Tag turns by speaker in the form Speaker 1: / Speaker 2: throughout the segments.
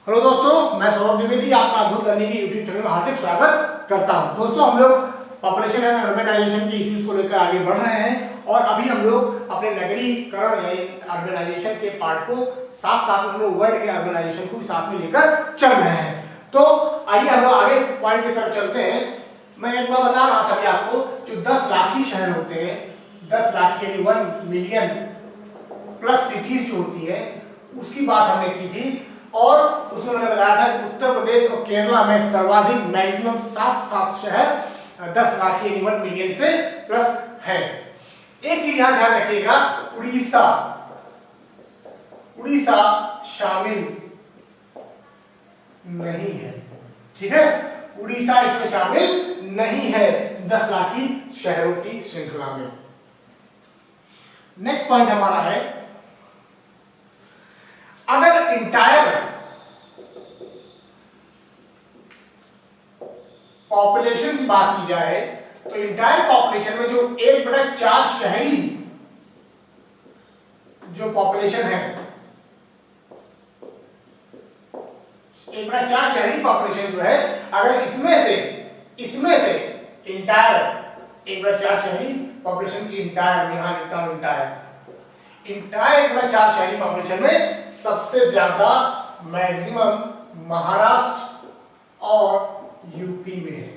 Speaker 1: Hello दोस्तों, मैं सौरभ द्विवेदी आपका अद्भुत करने की यूट्यूब चैनल में हार्दिक स्वागत करता हूं। दोस्तों, हम लोग पॉपुलेशन एंड अर्बनाइजेशन के इश्यूज को लेकर आगे बढ़ रहे हैं और अभी हम लोग अपने नगरीकरण यानी अर्बनाइजेशन के पार्ट को साथ साथ हम लोग वर्ल्ड के अर्बनाइजेशन को भी साथ में लेकर चल रहे हैं। तो आइए हम लोग आगे पॉइंट की तरफ चलते हैं। मैं एक बार बता रहा था कि आपको जो 10 लाखी शहर होते हैं, 10 लाख यानी 1 मिलियन प्लस सिटीज जो होती है उसकी बात हमने की थी और उसमें मैंने बताया था कि उत्तर प्रदेश और केरला में सर्वाधिक मैक्सिमम 7 शहर 10 लाख यानी 1 मिलियन से प्लस है। एक चीज यहां ध्यान रखिएगा, उड़ीसा शामिल नहीं है। ठीक है, उड़ीसा इसमें शामिल नहीं है 10 लाखी शहरों की श्रृंखला में। नेक्स्ट पॉइंट हमारा है, अगर इंटायर पॉपुलेशन की बात की जाए तो इंटायर पॉपुलेशन में जो 1/4 शहरी जो पॉपुलेशन है, 1/4 शहरी पॉपुलेशन जो है, अगर इसमें से इंटायर 1/4 शहरी पॉपुलेशन की इंटायर यहां लिखता हूं इंटायर 1/4 शहरी पॉपुलेशन में सबसे ज्यादा मैक्सिमम महाराष्ट्र और यूपी में है।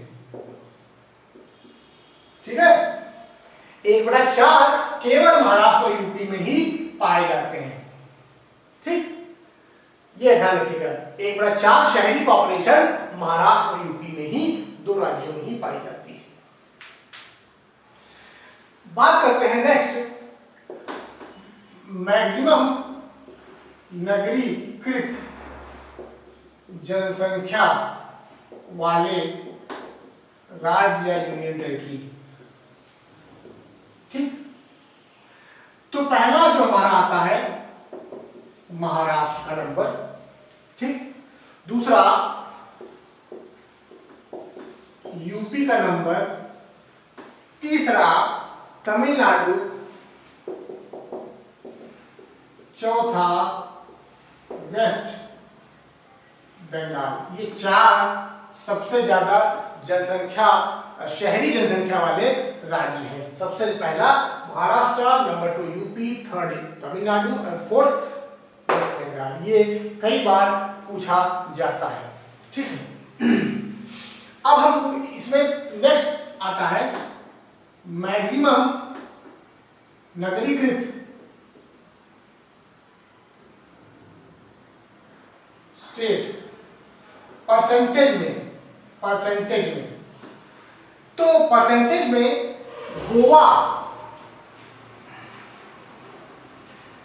Speaker 1: ठीक है, 1/4 केवल महाराष्ट्र और यूपी में ही पाए जाते हैं। ठीक, ये ध्यान रखिएगा, 1/4 शहरी पॉपुलेशन महाराष्ट्र और यूपी में ही, 2 राज्यों में ही पाई जाती है। बात करते हैं नेक्स्ट, मैक्सिमम नगरीकृत जनसंख्या वाले राज्य या यूनियन टेरिटरी। ठीक, तो पहला जो हमारा आता है महाराष्ट्र का नंबर। ठीक, दूसरा यूपी का नंबर, तीसरा तमिलनाडु, चौथा वेस्ट बंगाल। ये 4 सबसे ज्यादा जनसंख्या शहरी जनसंख्या वाले राज्य हैं। सबसे पहला Maharashtra, number 2 UP, 3rd Tamil Nadu और 4th वेस्ट बंगाल। ये कई बार पूछा जाता है। ठीक है, अब हम इसमें नेक्स्ट आता है मैक्सिमम नगरीकृत स्टेट परसेंटेज में। तो परसेंटेज में गोवा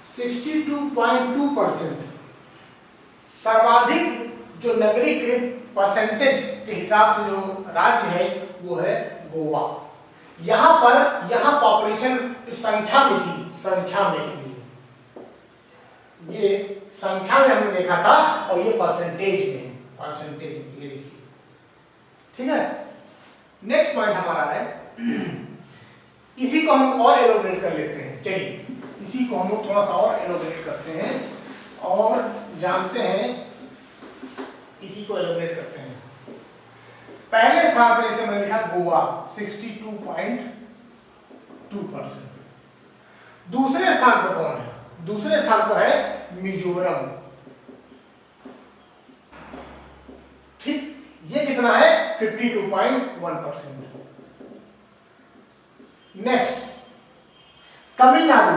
Speaker 1: 62.2%, सर्वाधिक जो नगरीकृत परसेंटेज के हिसाब से जो राज्य है वो है गोवा। यहां पॉपुलेशन संख्या में थी, ये संख्या में हमने देखा था और ये परसेंटेज में ये देखिए। ठीक है, नेक्स्ट पॉइंट हमारा है, इसी को हम और एलोबरेट कर लेते हैं। चलिए इसी को हम लोग थोड़ा सा और एलोबरेट करते हैं और जानते हैं, इसी को एलोबरेट करते हैं। पहले स्थान पर इसे मैंने लिखा गोवा 62.2%। दूसरे स्थान पर कौन है? दूसरे स्थान पर है मिजोरम। ठीक, ये कितना है? 52.1%। नेक्स्ट तमिलनाडु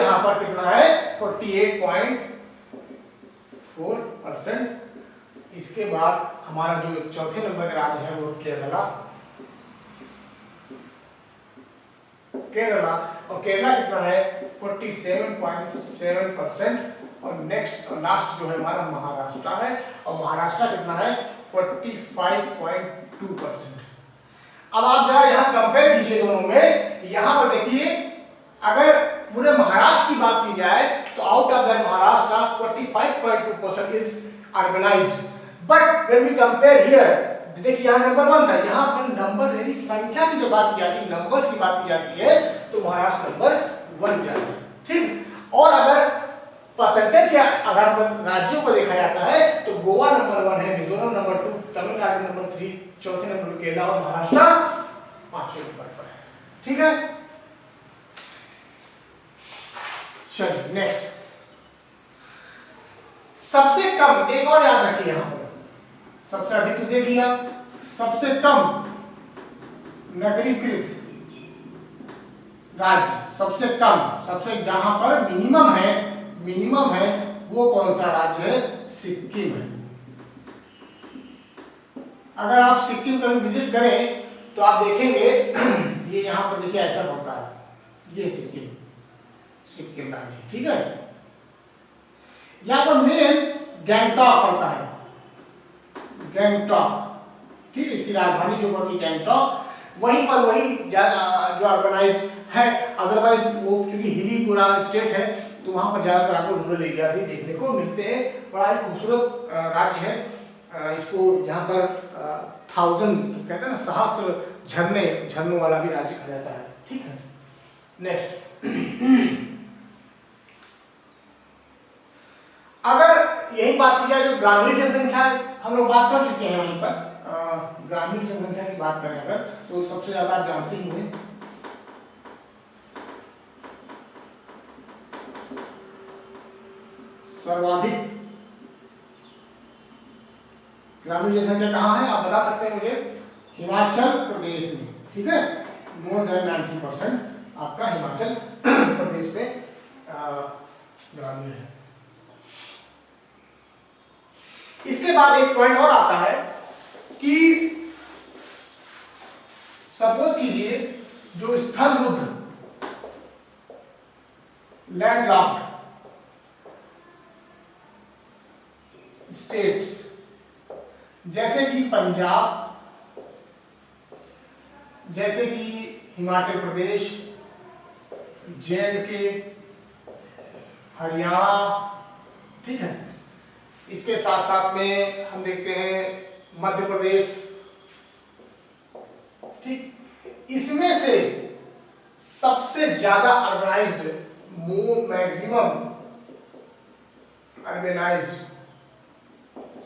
Speaker 1: यहां पर कितना है? 48.4%। इसके बाद हमारा जो चौथे नंबर का राज्य है वो केरला, और केरला कितना है? 47.7%। और नेक्स्ट और लास्ट जो है हमारा महाराष्ट्र है, और महाराष्ट्र कितना है? 45.2%। अब आप जरा यहाँ कंपेयर कीजिए दोनों में। यहाँ पर देखिए, अगर पूरे महाराष्ट्र की बात की जाए तो out of that Maharashtra 45.2% is urbanised, but when we compare here, देखिए यहाँ नंबर 1 था, यहाँ पर नंबर यानी संख्या की जब बात की जाती है, नंबर्स की बात की जाती है, तो महाराष्ट्र नंबर 1 जाता है। ठीक, और अगर परसेंटेज के आधार पर राज्यों को देखा जाता है तो गोवा नंबर 1 है, मिजोरम नंबर 2, तमिलनाडु नंबर 3, चौथे नंबर पर केरला और महाराष्ट्र 5वें नंबर पर है। ठीक है, चलिए नेक्स्ट। सबसे कम, एक और याद रखिए यहां पर, सबसे अधिक तो देख लिया, सबसे कम नगरीकृत राज्य, सबसे कम, सबसे जहां पर मिनिमम है वो कौन सा राज्य है? सिक्किम है। अगर आप सिक्किम कभी विजिट करें तो आप देखेंगे ये यहां पर देखिए ऐसा होता है, ये सिक्किम राज्य। ठीक है, यहां पर मेन गैंगटॉक पड़ता है, गैंगटॉक। ठीक है, इसकी राजधानी जो होती है गैंगटॉक, वहीं पर वही जो अर्बनाइज है। अदरवाइज वो चूंकि हिली पूरा स्टेट है तो वहां पर ज्यादातर आपको रूरल एरियाज ही देखने को मिलते हैं। बड़ा ही खूबसूरत राज्य है। इसको यहाँ पर 1000 कहते हैं ना, सहस्त्र झरनों वाला भी राज्य कहा जाता है। ठीक है, नेक्स्ट। अगर यही बात की जाए जो ग्रामीण जनसंख्या, हम लोग बात कर चुके हैं वहीं पर, ग्रामीण जनसंख्या की बात करें अगर तो सबसे ज्यादा आप जानते ही हैं सर्वाधिक ग्रामीण जनसंख्या कहाँ है आप बता सकते हैं मुझे? हिमाचल प्रदेश में। ठीक है, मोर देन 90% आपका हिमाचल प्रदेश में ग्रामीण है। इसके बाद एक पॉइंट और आता है कि सपोज कीजिए जो स्थलबद्ध लैंडलॉक्ड स्टेट्स जैसे कि पंजाब, जैसे कि हिमाचल प्रदेश, जे&के, हरियाणा। ठीक है, इसके साथ साथ में हम देखते हैं मध्य प्रदेश। ठीक, इसमें से सबसे ज्यादा अर्बनाइज्ड, मैक्सिमम अर्बनाइज्ड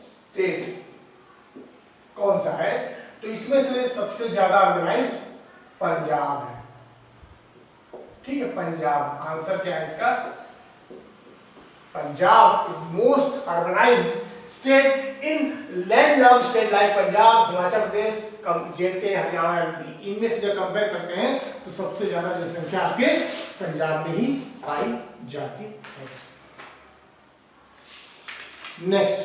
Speaker 1: स्टेट कौन सा है? तो इसमें से सबसे ज्यादा अर्बनाइज्ड पंजाब है। ठीक है, पंजाब आंसर क्या है इसका? Punjab is most urbanised state in landlocked state like Punjab, Himachal Pradesh, जे&के, Haryana, MP. इनमें से जब कंपेयर करते हैं तो सबसे ज्यादा जनसंख्या आपके पंजाब में ही पाई जाती है। नेक्स्ट,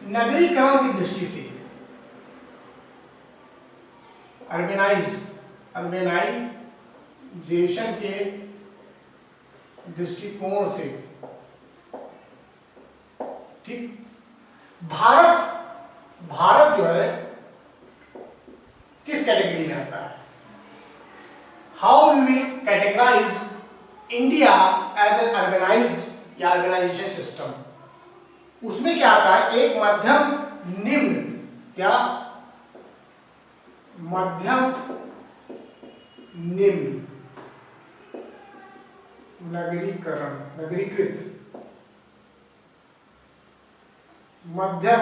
Speaker 1: नगरीकरण की दृष्टि से अर्बेनाइजेशन के दृष्टिकोण से, ठीक, भारत जो है किस कैटेगरी में आता है? How we will categorize India as an urbanized या अर्बेनाइजेशन सिस्टम? उसमें क्या आता है? एक मध्यम निम्न, क्या मध्यम निम्न नगरीकृत, मध्यम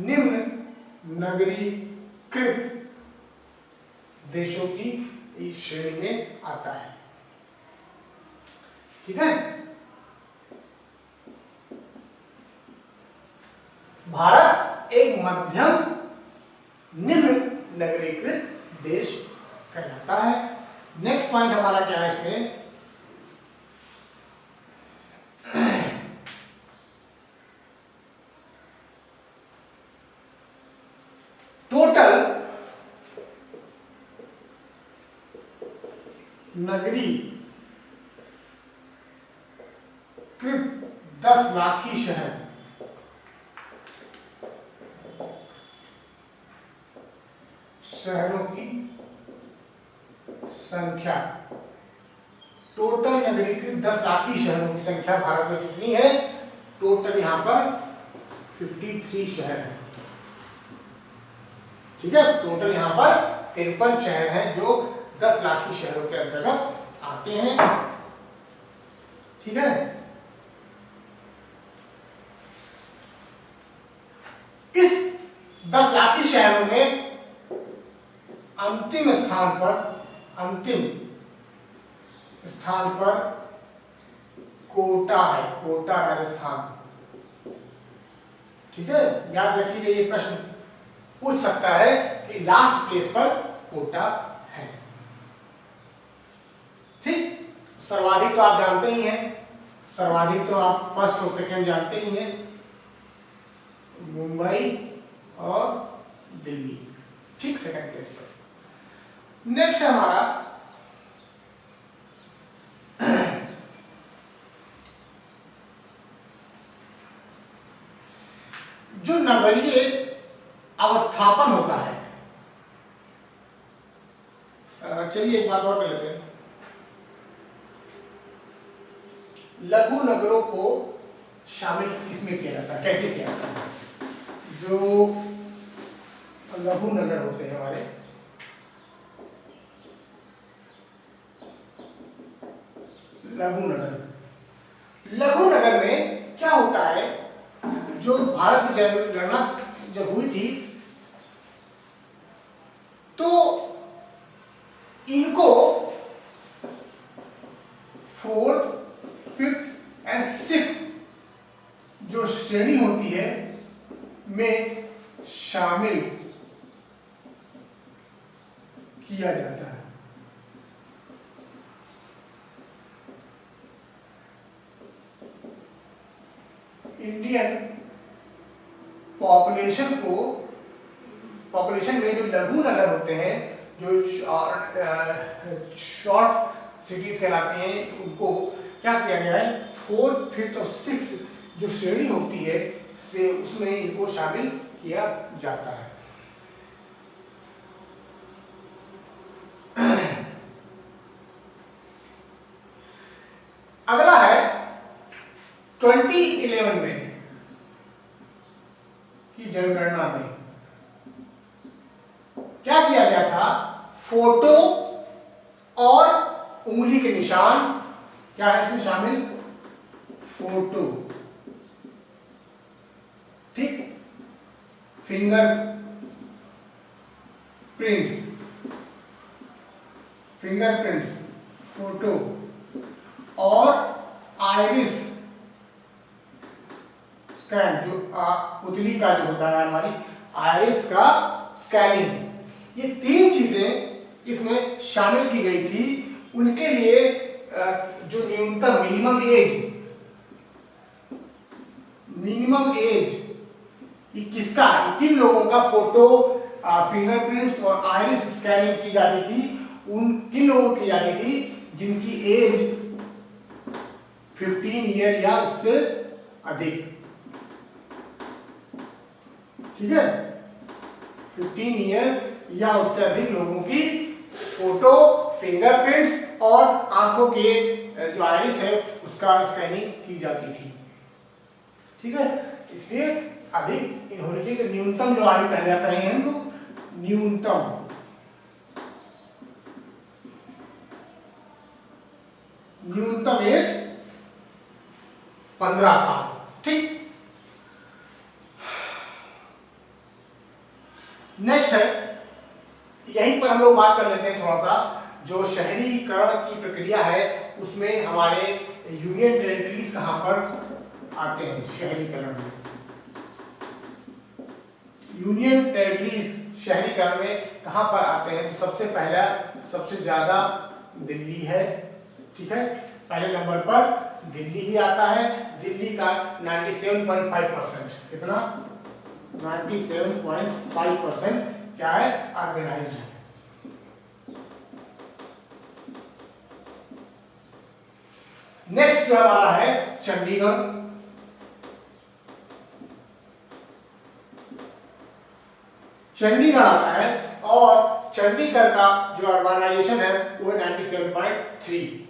Speaker 1: निम्न नगरीकृत देशों की इस श्रेणी में आता है। ठीक है, भारत एक मध्यम निम्न नगरीकृत देश कहलाता है। नेक्स्ट पॉइंट हमारा क्या है इसमें? टोटल नगरीकृत 10 लाखी शहरों की संख्या, टोटल नगरीकृत 10 लाखी शहरों की संख्या भारत में कितनी है? टोटल यहां पर 53 शहर है। ठीक है, टोटल यहां पर 53 शहर हैं जो 10 लाख की शहरों के अंतर्गत आते हैं। ठीक है, इस 10 लाख की शहरों में अंतिम स्थान पर कोटा है, कोटा राजस्थान। ठीक है, याद रखिएगा, ये प्रश्न पूछ सकता है कि लास्ट प्लेस पर कोटा है। ठीक, सर्वाधिक तो आप जानते ही हैं, सर्वाधिक तो आप फर्स्ट और सेकंड जानते ही हैं, मुंबई और दिल्ली। ठीक, सेकंड प्लेस पर। नेक्स्ट है हमारा जो नगरीय अवस्थापन होता है। चलिए एक बात और कर लेते हैं, लघु नगरों को शामिल इसमें किया जाता है। कैसे किया जाता है? जो लघु नगर होते हैं हमारे, लघु नगर में क्या होता है, जो भारत की जनगणना जब हुई थी तो इनको 4th, 5th एंड 6th जो श्रेणी होती है में शामिल किया जाता है। इंडियन पॉपुलेशन में जो लघु नगर होते हैं, जो शॉर्ट सिटीज कहलाती हैं, उनको क्या किया गया है, 4th, 5th और 6th जो श्रेणी होती है से उसमें इनको शामिल किया जाता है। अगला है 2011 में की जनगणना में क्या किया गया था, फोटो और उंगली के निशान क्या है इसमें शामिल, फोटो। ठीक, फिंगर प्रिंट्स फोटो और आइरिस स्कैन, जो पुतली का जो होता है हमारी आइरिस का स्कैनिंग, ये 3 चीजें इसमें शामिल की गई थी। उनके लिए जो न्यूनतम मिनिमम एज किसका, किन लोगों का फोटो, फिंगरप्रिंट्स और आइरिस स्कैनिंग की जाती थी, उन किन लोगों की जाती थी जिनकी एज 15 ईयर या उससे अधिक। ठीक है, 15 ईयर या उससे अधिक लोगों की फोटो, फिंगरप्रिंट्स और आंखों के जो आइरिस है उसका स्कैनिंग की जाती थी। ठीक है, इसलिए अधिक होनी चाहिए। तो न्यूनतम जो आयु कहा जाता है हम लोग, न्यूनतम एज 15 साल। ठीक, नेक्स्ट है, यहीं पर हम लोग बात कर लेते हैं थोड़ा सा, जो शहरीकरण की प्रक्रिया है उसमें हमारे यूनियन टेरिटरीज कहां पर आते हैं शहरीकरण में। यूनियन टेरिटरीज शहरीकरण में कहां पर आते हैं, तो सबसे पहला, सबसे ज्यादा दिल्ली है। ठीक है, पहले नंबर पर दिल्ली ही आता है। दिल्ली का 97.5%, कितना, 97.5% क्या है, ऑर्गेनाइज्ड है। नेक्स्ट जो हमारा है चंडीगढ़। चंडीगढ़ आता है और चंडीगढ़ का जो अर्बनाइजेशन है वो 97.3,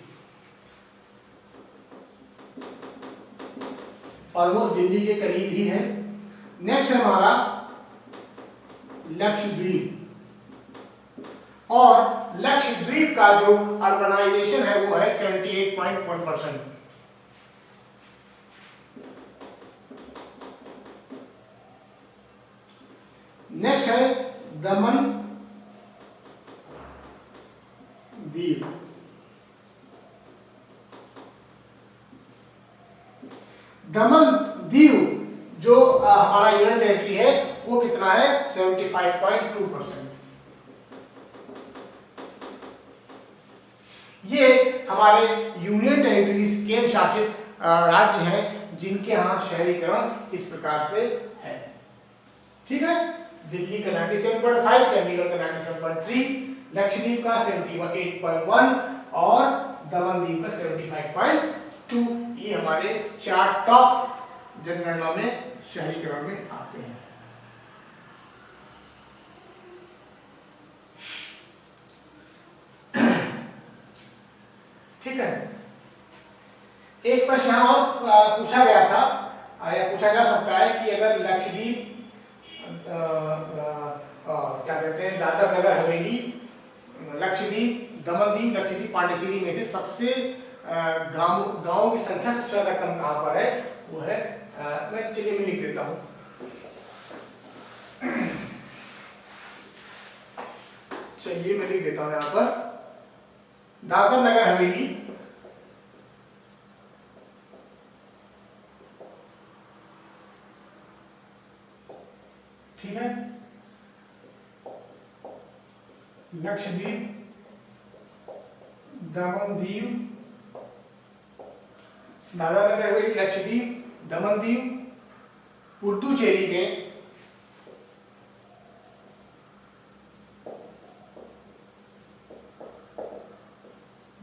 Speaker 1: ऑलमोस्ट दिल्ली के करीब ही है। नेक्स्ट है हमारा लक्षद्वीप। और लक्षद्वीप का जो अर्बनाइजेशन है वो है 78.1%। नेक्स्ट है दमन दीव। दमन दीव जो हमारा यूनियन टेरिटरी है वो कितना है 75.2%। ये हमारे यूनियन टेरिटरीज केंद्र शासित राज्य हैं जिनके यहाँ शहरीकरण इस प्रकार से है। ठीक है, दिल्ली का 97.5, चंडीगढ़ का 97.3, लक्षद्वीप का 78.1 और दमन दीव का 75.2। ये हमारे 4 टॉप जनगणना में शहरीकरण में आते हैं। ठीक है, एक प्रश्न और पूछा गया था या पूछा जा सकता है कि अगर लक्षद्वीप क्या कहते हैं दादर नगर हवेली, लक्षद्वीप, दमन दीव, लक्षद्वीप, पांडिचेरी में से सबसे गांवों की संख्या सबसे ज्यादा कम कहां पर है, वो है मैं चलिए मैं लिख देता हूं। चलिए मैं लिख देता हूं यहां पर दादर नगर हवेली, ठीक है, लक्षद्वीप, दमन दीव, दादर नगर हवेली, लक्षद्वीप, दमन दीव, पुडुचेरी के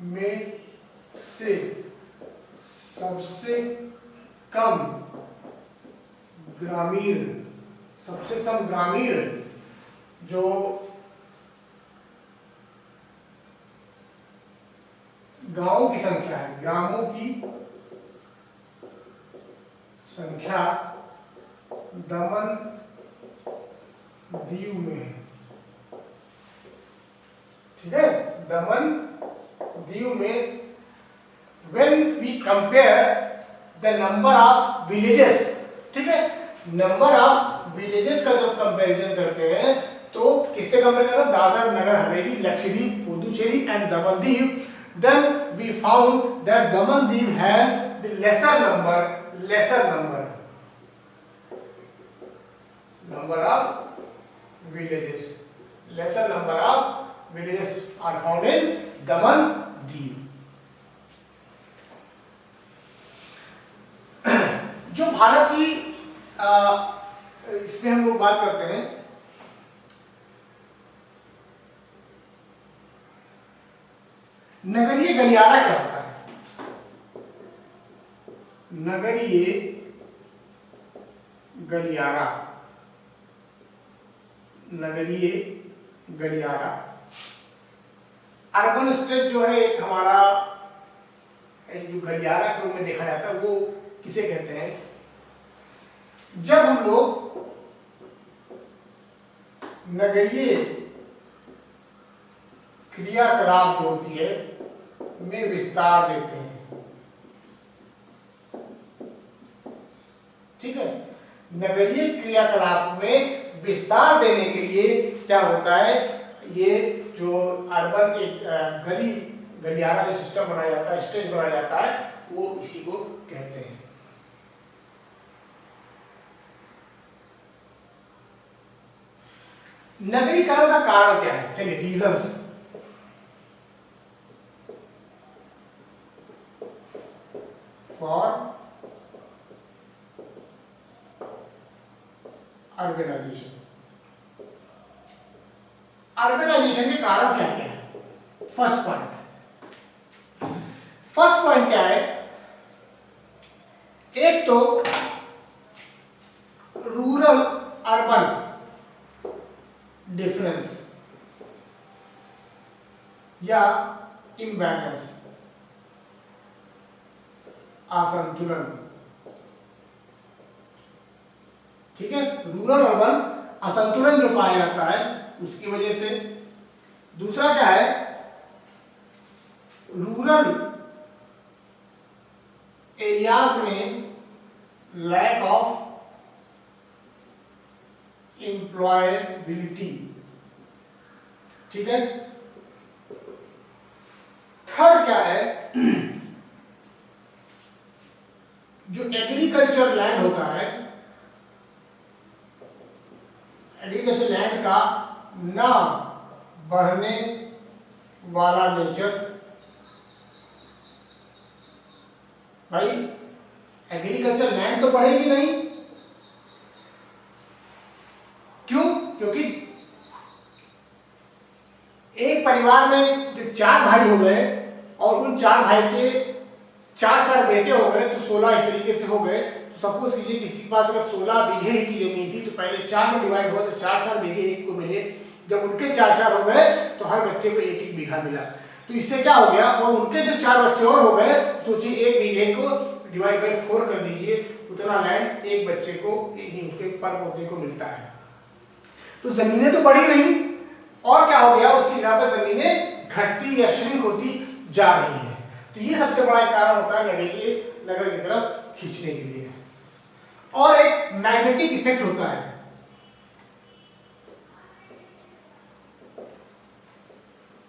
Speaker 1: में से सबसे कम ग्रामीण जो गांवों की संख्या है, ग्रामों की संख्या दमन दीव में है। ठीक है, दमन दीव में when we compare the number of villages, ठीक है, नंबर ऑफ विलेजेस का जब कंपैरिजन करते हैं तो किससे कंपेयर करो, Dadar Nagar Haveli, Lakshadweep, Puducherry and Daman Diu, then we found that Daman Div has the lesser number of villages. Lesser number of villages are found in Daman Div. जो भारत की इसमें हम लोग बात करते हैं नगरीय गलियारा क्या होता है? नगरीय गलियारा, नगरीय गलियारा अर्बन स्टेट जो है एक हमारा जो गलियारा के रूप में देखा जाता है वो किसे कहते हैं? जब हम लोग नगरीय क्रियाकलाप जो होती है में विस्तार देते हैं। ठीक है, नगरीय क्रियाकलाप में विस्तार देने के लिए क्या होता है, ये जो अर्बन एक गलियारा जो सिस्टम बनाया जाता है, स्टेज बनाया जाता है, वो इसी को कहते हैं। नगरीकरण का कारण क्या है? चलिए रीजंस। फॉर अर्बनाइजेशन, अर्बनाइजेशन के कारण क्या क्या है? फर्स्ट पॉइंट क्या है? एक तो रूरल अर्बन डिफरेंस या इम्बैलेंस, असंतुलन। ठीक है, रूरल अर्बन असंतुलन जो पाया जाता है उसकी वजह से दूसरा क्या है, रूरल एरियाज में लैक ऑफ एम्प्लॉयबिलिटी। ठीक है। थर्ड क्या है, जो एग्रीकल्चर लैंड होता है, एग्रीकल्चर लैंड का ना बढ़ने वाला नेचर। भाई एग्रीकल्चर लैंड तो बढ़ेगी नहीं, क्यों? क्योंकि एक परिवार में जो 4 भाई हो गए और उन 4 भाई के 4 बेटे हो गए तो 16 इस तरीके से हो गए। तो सपोज कीजिए किसी के पास अगर 16 बीघे की जमीन थी तो पहले 4 में डिवाइड हुआ तो 4 बीघे एक को मिले। जब उनके 4 हो गए तो हर बच्चे को 1 बीघा मिला। तो इससे क्या हो गया, और उनके जो 4 बच्चे और हो गए, सोचिए 1 बीघे को डिवाइड बाई 4 कर दीजिए, उतना लैंड एक बच्चे को उसके पर पौधे को मिलता है। तो जमीनें तो बढ़ी नहीं, और क्या हो गया, उसकी जगह पर जमीनें घटती या श्रिंक होती जा रही है। तो ये सबसे बड़ा कारण होता है नगर की तरफ खींचने के लिए। और एक मैग्नेटिक इफेक्ट होता है,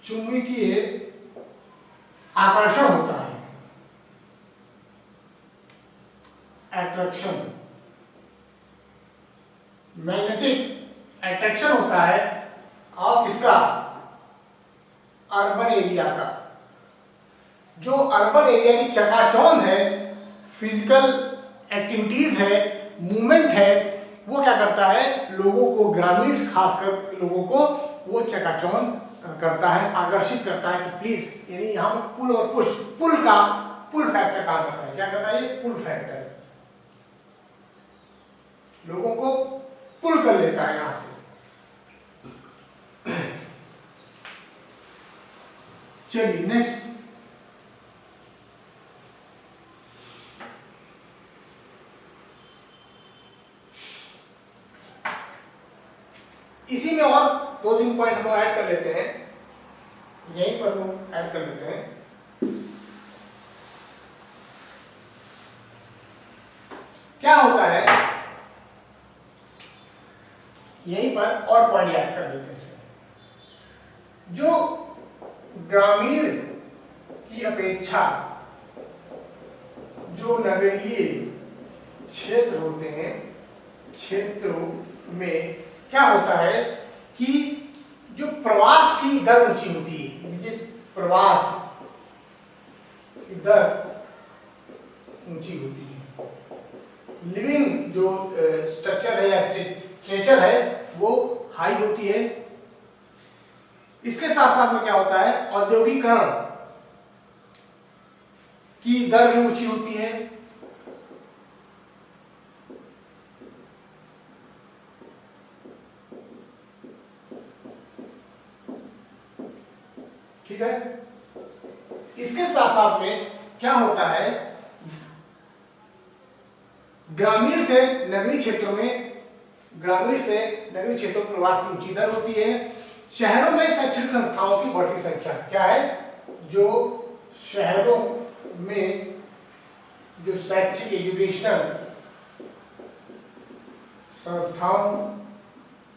Speaker 1: चुंबकीय आकर्षण होता है, अट्रैक्शन। मैग्नेटिक अट्रैक्शन होता है ऑफ किसका, अर्बन एरिया का। जो अर्बन एरिया की चकाचौंध है, फिजिकल एक्टिविटीज है, मूवमेंट है, वो क्या करता है, लोगों को, ग्रामीण खासकर लोगों को वो चकाचौंध करता है, आकर्षित करता है कि प्लीज, यानी यहाँ पुल और पुश, पुल फैक्टर काम करता है। क्या करता है ये पुल फैक्टर, लोगों को पुल कर लेता है यहां से। चलिए नेक्स्ट, इसी में और 2-3 पॉइंट हम ऐड कर लेते हैं, यहीं पर हम ऐड कर लेते हैं। क्या होता है, यहीं पर और पॉइंट ऐड कर देते हैं। जो ग्रामीण की अपेक्षा जो नगरीय क्षेत्र होते हैं, क्षेत्रों में क्या होता है कि जो प्रवास की दर ऊंची होती है, प्रवास की दर ऊंची होती है, लिविंग जो स्ट्रक्चर है या स्ट्रेचर है वो हाई होती है। इसके साथ साथ में क्या होता है, औद्योगिकरण की दर भी ऊंची होती है। ठीक है। इसके साथ साथ में क्या होता है, ग्रामीण से नगरीय क्षेत्रों में प्रवास की ऊंची दर होती है। शहरों में शैक्षणिक संस्थाओं की बढ़ती संख्या, क्या है, जो शहरों में जो शैक्षिक एजुकेशनल संस्थाओं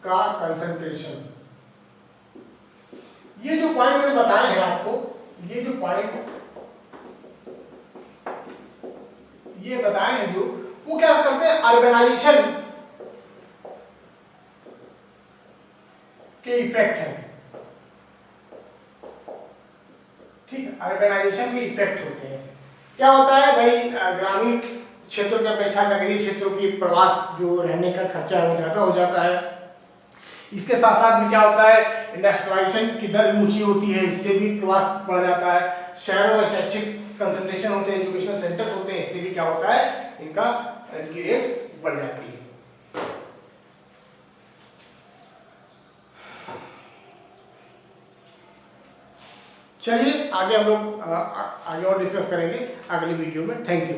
Speaker 1: का कंसंट्रेशन। ये जो पॉइंट मैंने बताए हैं आपको, ये जो पॉइंट ये बताए हैं जो, वो क्या करते हैं, अर्बनाइजेशन के इफेक्ट है। ठीक है, अर्बनाइजेशन के इफेक्ट होते हैं। क्या होता है भाई, ग्रामीण क्षेत्रों की अपेक्षा नगरीय क्षेत्रों की प्रवास जो रहने का खर्चा है वो ज्यादा हो जाता है। इसके साथ साथ में क्या होता है, इंडस्ट्रियलाइजेशन की दर ऊंची होती है, इससे भी प्रवास बढ़ जाता है। शहरों में शैक्षिक कंसंट्रेशन होते हैं, एजुकेशनल सेंटर्स होते हैं, इससे भी क्या होता है, इनकी रेट बढ़ जाती है। चलिए आगे हम लोग आगे और डिस्कस करेंगे अगली वीडियो में। Thank you.